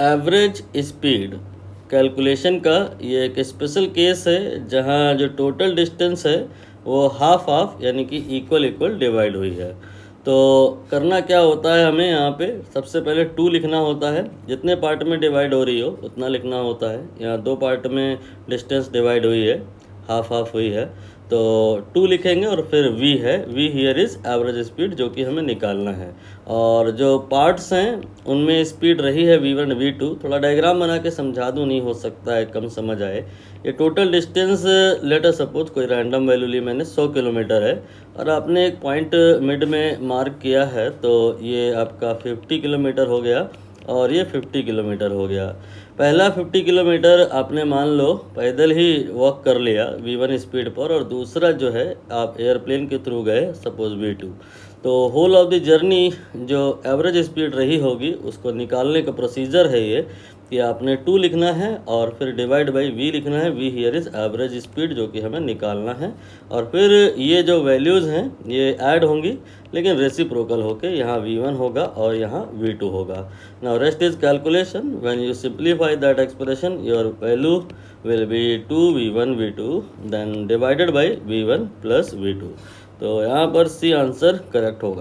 Average speed calculation का ये एक स्पेशल केस है जहाँ जो टोटल डिस्टेंस है वो हाफ हाफ यानी कि इक्वल इक्वल डिवाइड हुई है। तो करना क्या होता है, हमें यहाँ पे सबसे पहले 2 लिखना होता है। जितने पार्ट में डिवाइड हो रही हो उतना लिखना होता है। यहाँ 2 पार्ट में डिस्टेंस डिवाइड हुई है, हाफ हाफ हुई है, तो 2 लिखेंगे और फिर v है, v here is average speed जो कि हमें निकालना है। और जो पार्ट्स हैं उनमें स्पीड रही है v1 v2। थोड़ा डायग्राम बना के समझा दूँ, नहीं हो सकता है कम समझ आए। ये total distance let us suppose कोई रैंडम वैल्यू ली मैंने 100 किलोमीटर है और आपने एक पॉइंट मिड में मार्क किया है, तो ये आपका 50 किलोमीटर हो गया और ये 50 किलोमीटर हो गया। पहला 50 किलोमीटर आपने मान लो पैदल ही वॉक कर लिया v1 स्पीड पर, और दूसरा जो है आप एयरप्लेन के थ्रू गए सपोज v2। तो होल ऑफ द जर्नी जो एवरेज स्पीड रही होगी उसको निकालने का प्रोसीजर है ये कि आपने 2 लिखना है और फिर डिवाइड बाई v लिखना है। v here is average speed जो कि हमें निकालना है, और फिर ये जो वैल्यूज़ हैं ये ऐड होंगी लेकिन रेसिप्रोकल होके यहाँ v1 होगा और यहाँ v2 होगा। Now rest is calculation. When you simplify that expression your value will be 2v1 v2 then divided by v1 plus v2। तो यहाँ पर सी आंसर करेक्ट होगा।